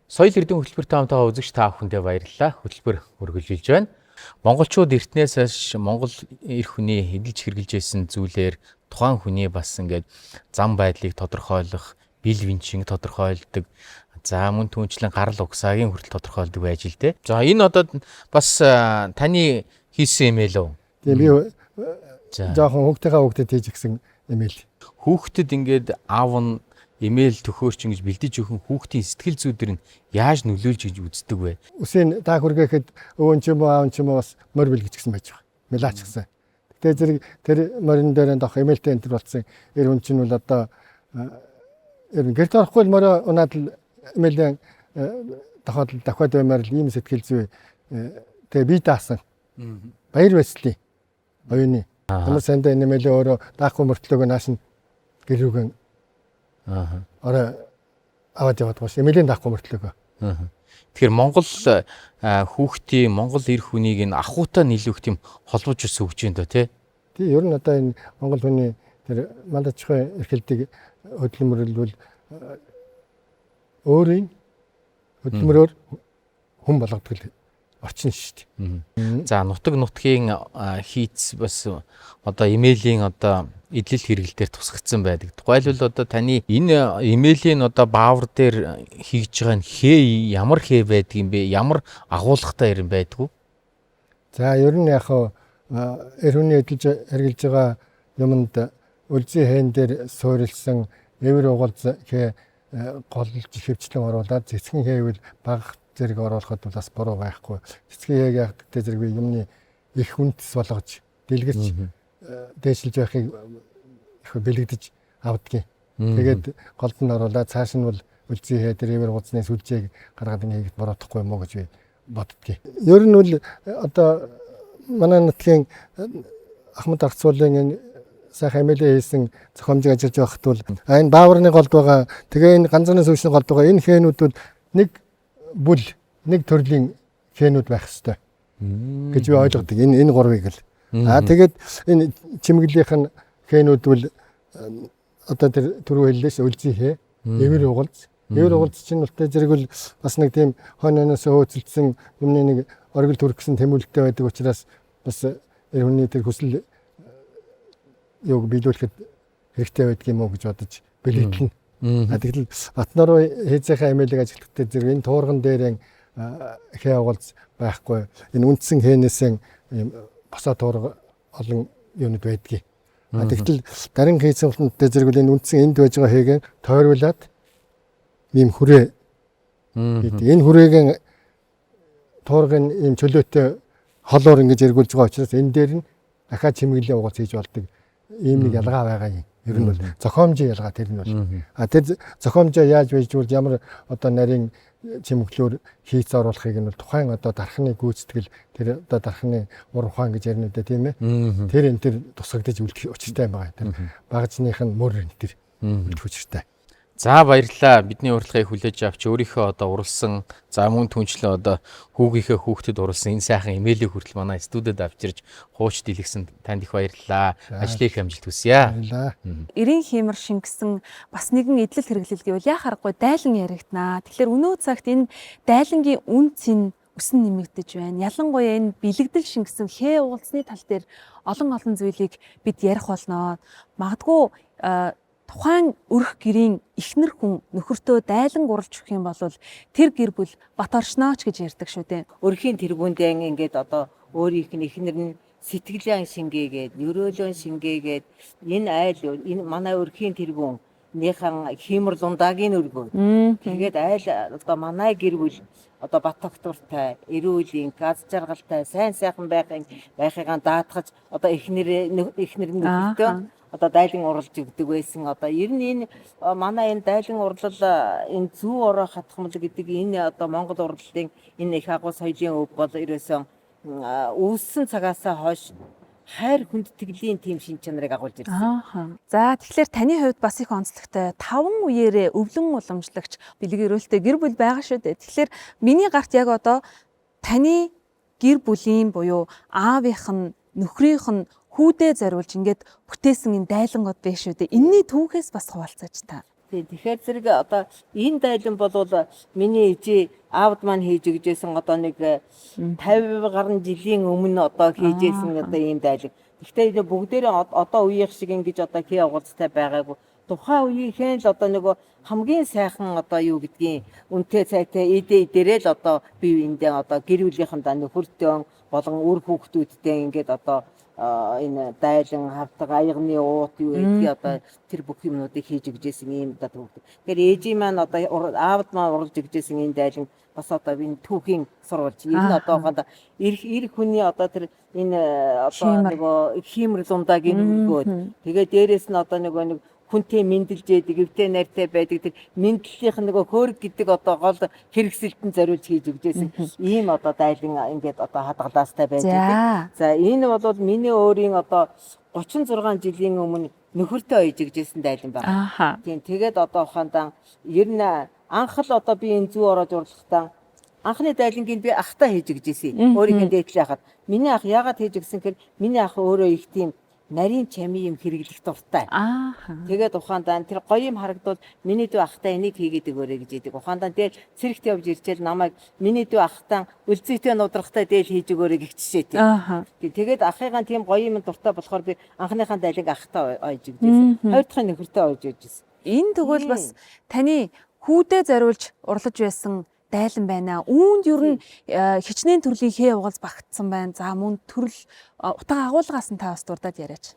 Соёл эрдэнэ хөтөлбөртэй хамтаа үзэгч та бүхэндээ баярлалаа. Хөтөлбөр үргэлжилж байна. Монголчууд эртнээс хойш Монгол эрх хүний эдэлж хэрглэж байсан зүйлээр тухайн хүний бас ингээд зам байдлыг тодорхойлох, бил винчинг тодорхойлдог. За мөн түүнчлэн гарал угсаагийн хүртэл тодорхойлдог байж л дээ. За энэ одоо бас таны хийсэн юм ээ лөө. Тийм би жоохон хүүхдтэйгээ хийж гисэн имэйл. Хүүхдэд ингээд аав нь имэйл төхөөрч ингэж бэлдэж өгөн хүүхдийн сэтгэл зүйдэр нь яаж нөлөөлж гэж үздэг вэ? Үсийн та хүргээхэд өвөн ч юм уу аав ч юм уу бас морь бэлгэж гисэн байж байгаа. Мэлаач гисэн. Гэтэ зэрэг тэр морин дээр дох имэйлтэй энэ төр болсон. Эр хүн чинь бол одоо гэрт орохгүй л морь унаад л имэйлэн дахиад баймаар л ийм сэтгэл зүй тэгээ бие даасан. Баяр баясгалын оюуны. Ямар сандаа энэ имэйлээ өөрөө даахгүй мөртлөөгөө нааш нь гэрүүгэн орой аваад яваад гош эмэлийн даахгүй мөртлөөгөө. Тэгэхээр Монгол хүүхдийн Монгол эрх хүнийг энэ ахуйтай нийлүүлэх тийм холбож ус өгч юм доо тий. Тий ер нь одоо энэ Монгол хүний тэр мандачхай эрхлэлтийг хөдөлмөрлөл өөрийн хөдөлмөрөөр хүн болгодог орчин шүү дээ. За нутаг нутгийн хийц бас одоо имэйлийн одоо эдлэл хэрэглэлээр тусгагдсан байдаг. Тухайлбал одоо таны энэ имэйлийн одоо баавар дээр хийж байгаа нь хээ ямар хээ байдаг юм бэ? Ямар агуулгатай юм байдгүй? За ер нь яг эр хүний эдлж хэрэгжилж байгаа юмд үлзий хэн дээр суурилсан эвэр угалз хээ голж хөвчлэн оруулаад цэцгэн хэвэл баг зэрэг оруулахад бол бас буруу байхгүй. Цэцгийн яг ягдтай зэрэг би юмны их үндэс болгож дэлгэрч дээшилж байхыг их бэлэгдэж авдгийг. Тэгээд голд нь оруулаад цааш нь бол үлзий хээ дээр эвэр угалзны сүлжээг гаргаад ингээд буруутахгүй юм уу гэж би боддгийг. Ер нь бол одоо манай нутгийн Ахмад Арцуулын энэ сайхан эмээлээ хийсэн зохиомжийг ажиллаж байхад бол энэ бааварны голд байгаа тэгээ энэ ганцны сүүшний голд байгаа энэ хээнүүд бол нэг бүл нэг төрлийн хээнүүд байх ёстой гэж би ойлгодог. Энэ гурвыг л. Тэгээд энэ чимэглийнх нь хээнүүд бол одоо тэр түрүү хэллээс үлзий хээ, эвэр угалз. Эвэр угалз чинь бол зэрэг бол бас нэг тийм хойноноос хөөцөлдсөн юмны нэг оргил төрөх гэсэн тэмүүлэлтэй байдаг учраас бас хүний тэр хүсэл юуг биелүүлэхэд хэрэгтэй байдаг юм уу гэж бодож бэлэгдэлнэ. Тэгэл Батнаар хийцээхээ имэйлийг ажиглагтай зэрэг энэ туурган дээр хээ угалз байхгүй. Энэ үндсэн хээнээсээ босоо туурга олон юмуд байдгийг. Тэгтэл дарин хийцэн хөлтөд зэрэг энэ үндсэн энд байж байгаа хээг тойруулаад ийм хүрээ. Энэ хүрээгийн туургын ийм чөлөөтэй холоор ингэж эргүүлж байгаа учраас энэ дээр нь дахиад чимэглэлийн угалз хийж болдог. Ийм нэг ялгаа байгаа юм. Ер нь бол зохиомжийн ялгаа тэр нь бол. Тэр зохиомжоо яаж bijүүлж ямар одоо нарийн чимэглэлөөр хийц оруулахыг нь бол тухайн одоо дархны гүйцэтгэл тэр одоо дархны ур ухаан гэж ярина үү тийм ээ. Тэр энэ тэр тусгагдаж үлдэх учиртай юм байна. Тэр багажных нь мөр энэ тэр үлдэх учиртай. За баярлалаа. Бидний урилгыг хүлээж авч өөрийнхөө одоо уралсан за мөн түнчлэн одоо хүүгийнхээ хүүхдэд уралсан энэ сайхан имэйлийг хүртэл манай студид авчирж хууч дэлгэсэн танд их баярлалаа. Ажлын их амжилт хүсье. Баярлалаа. Эрийн хиймэр шингэсэн бас нэгэн эдлэл хэрэглэл гэвэл яхахгүй дайлан яригдана. Тэгэхээр өнөө цагт энэ дайлангийн үнц нь өсөн нэмэгдэж байна. Ялангуяа энэ бэлэгдэл шингэсэн хээ угалзны тал дээр олон зүйлийг бид ярих болно. Магадгүй тухайн өрх гэрийн эхнэр хүн нөхөртөө дайлан гуралж өгөх юм бол тэр гэр бүл бат оршнооч гэж ярьдаг шүү дээ. Өрхийн тэргүүндээ ингээд одоо өөрийнх нь эхнэр нь сэтгэлэн шингээгээд, өрөөлөн шингээгээд энэ айл энэ манай өрхийн тэргүүнийхэн хиймэр лундагийн өргөө. Тэгээд айл одоо манай гэр бүл одоо бат тогтвортой, эрүүлийн, газ жаргалтай, сайн сайхан байхыгаа даатгаж одоо эхнэр нь нөхөртөө одоо дайлан уралж өгдөг байсан. Одоо ер нь энэ манай энэ дайлан урлал энэ зүү ороо хатгамал гэдэг энэ одоо Монгол урлалын энэ их агуу соёлын өв бол ерөөсөн үүссэн цагаасаа хойш хайр хүндтгэлийн тийм шин чанарыг агуулж ирсэн. За тэгэхээр таны хувьд бас их онцлогтой 5 үеэрээ өвлөн уламжлагч бэлгэрүүлэлтэй гэр бүл байгаа шүү дээ. Тэгэхээр миний гарт яг одоо таны гэр бүлийн буюу аавынх нь, нөхрийнх нь, хүүдээ зориулж ингээд бүтээсэн энэ дайлангууд биш үү те. Энийний түүхээс бас хуваалцаач та. Тэгэхээр зэрэг одоо энэ дайлан бол миний ээжээ аавд маань хийж өгчээсэн одоо нэг 50 гаруй жилийн өмнө одоо хийжсэн одоо ийм дайлан. Гэхдээ бүгдээрээ одоо үеийнх шиг ингэж одоо хий уулзтай байгаагүй. Тухайн үеийнхэн л одоо нөгөө хамгийн сайхан одоо юу гэдгийг үнэтэй цайтай идээрээ л одоо бие биендээ одоо гэр бүлийнхэндээ нөхөртөө болон үр хүүхдүүдтэй ингээд одоо энэ дайлан хавтаг аягны уут юу гэдгийг одоо тэр бүх юмнуудыг хийж өгчээсэн ийм одоо хүүхд. Тэгэхээр ээжийн маань одоо аавд маань урлж өгчээсэн энэ дайлан бас одоо энэ түүхийн сурвалж. Энэ нь одоо эр хүний одоо тэр энэ одоо нөгөө хиймэр лундагийн үлгөөд. Тэгээ дээрэс нь одоо нөгөө нэг хүнтэй мэндэлж яадаг, өвтэй найртай байдаг тэр мэдлэлийнх нөгөө хөөрг гэдэг одоо гол хэрэгсэлтэн зориулж хийж өгдөөсөн ийм одоо дайлан ингээд одоо хадгалаастай байдаг. За энэ бол миний өөрийн одоо 36 жилийн өмнө нөхөртөө ойж өгжсэн дайлан байна. Тийм тэгээд одоо ухаандан ер нь анх л одоо би энэ зүү ороод урлагтаа анхны дайлангийг би ахтаа хийж өгжсэн. Өөрийнхөө дээдлээ хахад миний ах яагаад хийж өгсөн гэхээр миний ах өөрөө их тийм нарийн чамийн юм хэрэглэх дуртай. Тэгээд ухаандаа тэр гоё юм харагдвал миний дүү ахтаа энийг хийгээд өгөөрэй гэж идэг. Ухаандаа дээр цэрэгт явж ирчээл намайг миний дүү ахтаа үлзийтэй нудрахтай дээл хийж өгөөрэй гихчшээ тийм. Тэгээд ахыгаа тийм гоё юм дуртай болохоор би анхныхаа дайлыг ахтаа ойж өгдөөсөн. Хоёр дахь нөхөртөө ойж өгдөөсөн. Энэ тэгвэл бас таны хүүдээ зориулж урлаж байсан дайлан байна. Үүнд ер нь хичнээн төрлийн хээ угалз багтсан байна. За мөн төрөл утга агуулгаас нь та бас дурдаад яриач.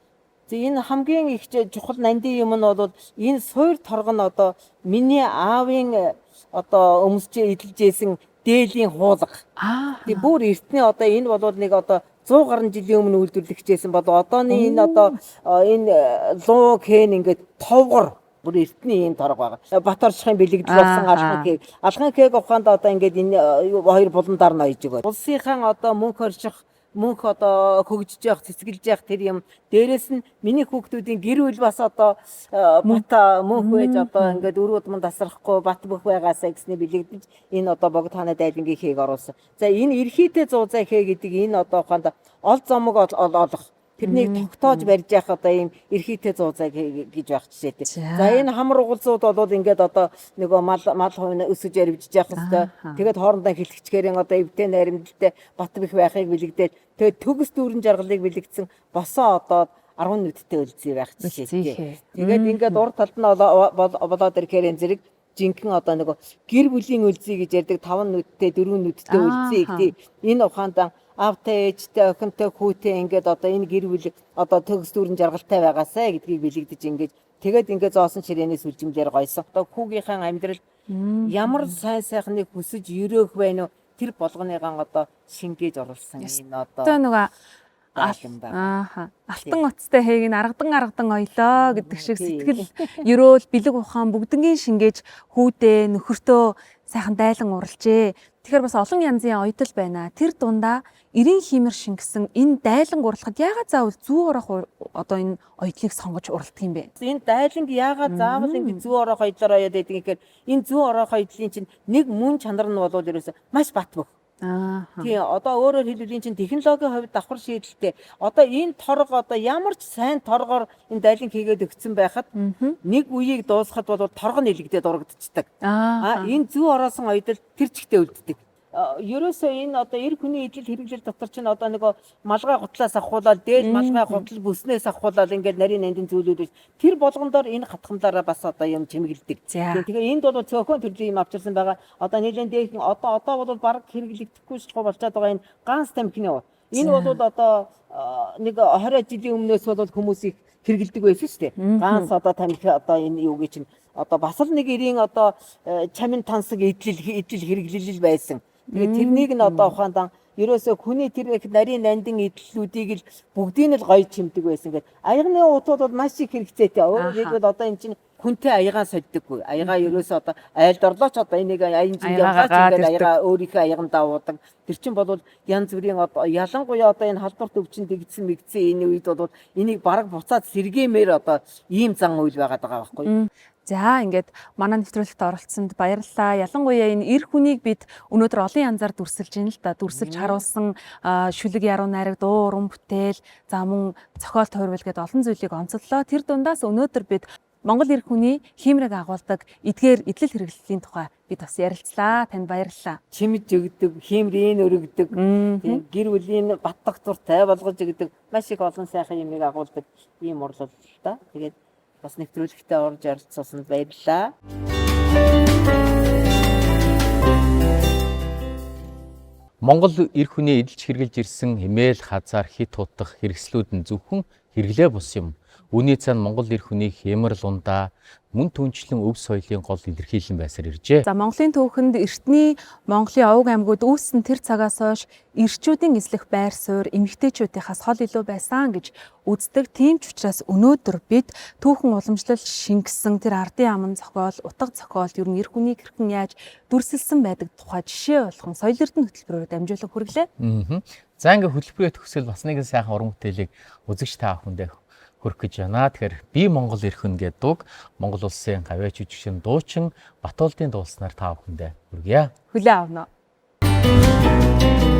Энэ хамгийн их чухал нандин юм нь бол энэ суур торго нь одоо миний аавын одоо өмсч эдэлжсэн дээлийн хуулга. Тэг бүр эртний одоо энэ бол нэг одоо 100 гаруй жилийн өмнө үйлдвэрлэгчээсэн бол одооны энэ одоо энэ луу хэн ингээд товгор бүр эртний ийм торго байгаа. Бат оршихын бэлэгдэл болсон алхам кэг. Алхам кэг ухаанд одоо ингээд энэ хоёр буландаар нь ойж өгөө. Улсынхан одоо мөнх орших, мөнх одоо хөгжиж явах, цэцгэлж явах тэр юм. Дээрээс нь миний хүүхдүүдийн гэр бүл бас одоо бат мөнх байж одоо ингээд өрөө удман тасрахгүй бат бөх байгаасаа гэсний бэлэгдэж энэ одоо богд хааны дайлангийн хээг оруулсан. За энэ эрхийдээ 100 зай хээ гэдэг энэ одоо ухаанд ол зомог олох. Тэрнийг тогтоож барьж явах одоо ийм эрхийтэй 100 зай гэж байх жишээтэй. За энэ хамар угалзууд бол ингээд одоо нөгөө мал хувийн өсөж ярвж явах хэвээр. Тэгээд хоорондоо хэлэгчгээрэн одоо эвтэй найрамдалтай бат бэх байхыг бэлэгдээд тэгээд төгс дүүрэн жаргалыг бэлэгдсэн босоо одоо 10 нүдтэй үлзий байх жишээтэй. Тэгээд ингээд урд талд нь болоод ирэхээр зэрэг жинхэнэ одоо нөгөө гэр бүлийн үлзий гэж ярьдаг 5 нүдтэй 4 нүдтэй үлзий гэдэг энэ ухаандаа аавтай ээжтэй охинтой хүүтэй ингээд одоо энэ гэр бүл одоо төгс дүүрэн жаргалтай байгаасаа гэдгийг бэлэгдэж ингээд тэгээд ингээд зоосон ширээнээс үлжимлэр гойсон. Одоо хүүгийнхээ амьдрал ямар сайн сайхныг хүсэж өрөөх байна уу тэр болгоныгаан одоо шингээж оруулсан энэ одоо нөгөө алтан утастай хэйг нь аргадан оёлоо гэдэг шиг сэтгэл ерөөл бэлэг ухаан бүгднгийн шингээж хүүдээ нөхөртөө сайхан дайлан уралжээ. Тэгэхээр бас олон янзын оёдол байна. Тэр дундаа 90 хиймэр шингэсэн энэ дайлан уралхад яагаад заавал зүү орох одоо энэ оёдлыг сонгож уралдаг юм бэ? Энэ дайланг яагаад заавал ингэ зүү орох оёдлоор оёод байдаг гэхээр энэ зүү орох оёдлын чинь нэг мөн чанар нь бол ерөөсөө маш бат бөх. Тийм одоо өөрөөр хэлбэл энэ чинь технологийн хувьд давхар шийдэлтэй. Одоо энэ торго одоо ямар ч сайн торгоор энэ дайланг хийгээд өгсөн байхад нэг үеийг дуусгахад бол торго нэлэгдээд урагдчихдаг. Энэ зүү ороосон оёдол тэр чигтээ үлддэг. Ерөөсөө энэ одоо эр хүний идэл хэрэглэл дотор чинь одоо нөгөө малгай гутлаас авахуулаад дээд малгай гутал бүснээс авахуулаад ингээд нарийн нандин зүйлүүд тэр болгондоор энэ хатгамлаараа бас одоо юм чимэглэдэг. Тэгээ энд бол цөөхөн төрлийн юм авчирсан байгаа. Одоо нэлээд дээхэн одоо бол баг хэрэглэгдэхгүй шахуу болчиход байгаа энэ ганц тамхины уу. Энэ бол одоо нэг 20 жилийн өмнөөс бол хүмүүс их хэрэглэдэг байсан шүү дээ. Ганц одоо тамхи одоо энэ юу гэж чинь одоо бас л нэг эрийн одоо чамин тансаг идэл хэрэглэл байсан. Тэгээд тэрнийг нь одоо ухаандан ерөөсөө хүний тэр их нарийн нандин идэллүүдийг л бүгдийг нь л гоё чимдэг байсан гэдэг. Аягны уутууд бол маш их хэрэгцээтэй. Өөрөөр хэлбэл одоо энэ чинь хүнтэй аягаа соддоггүй. Аягаа ерөөсөө одоо айлд орлооч одоо энийг аян жингээ аваач ингээд аягаа өөрийнхөө аягандаа уудаг. Тэр чинь бол янз бүрийн одоо ялангуяа одоо энэ халдварт өвчин дэгдсэн мэгдсэн энэ үед бол энийг бараг буцаад сэргээмээр одоо ийм зан үйл байгаад байгаа байхгүй. За ингээд манай нэвтрүүлэгт оролцсонд баярлалаа. Ялангуяа энэ эр хүнийг бид өнөөдөр олон янзаар дүрсэлж байна л да. Дүрсэлж харуулсан шүлэг яруу найраг, дуу уран бүтээл, за мөн зохиол тойрвол гэдэг олон зүйлийг онцоллоо. Тэр дундаас өнөөдөр бид Монгол эр хүний хиймрэг агуулдаг эдгээр идэл хэрэглэлийн тухай бид бас ярилцлаа. Танд баярлалаа. Чимж өгдөг, хиймрийн өргөдөг, гэр бүлийн бат доктортай болгож өгдөг маш их олон сайхан юмыг агуулдаг ийм урлал та. Тэгээд бас нэвтрүүлэгтээ орж оролцсонд баярлалаа. Монгол эр хүний эдэлж хэрглэж ирсэн хэмээл хазаар хит хутах хэрэгслүүд нь зөвхөн хэрэглээ бус юм. Үүний цаана Монгол эр хүний хямрал ундаа мөн түнчлэн өв соёлын гол илэрхийлэл байсаар иржээ. За Монголын түүхэнд эртний Монголын овог аймагуд үүссэн тэр цагаас хойш эрчүүдийн эзлэх байр суурь эмэгтэйчүүдийнхээс хол илүү байсан гэж үздэг. Тийм ч учраас өнөөдөр бид түүхэн уламжлал шингэсэн тэр ардын аман зохиол, утга зохиол ер нь эр хүнийг хэрхэн яаж дүрсэлсэн байдаг тухай жишээ болгон соёл эрдэнэ хөтөлбөрөөр дамжуулан хүргэлээ. За ингээ хөтөлбөрийн төгсгөл бас нэгэн сайхан уран бүтээлийг үзэгч та бүхэндээ хүрэх гэж байна. Тэгэхээр би Монгол эр хүн гэдэг дууг Монгол улсын гавьяач жүжигчин дуучин Батуулдын дуулснаар та бүхэндээ хүргье. Хүлээн авна уу?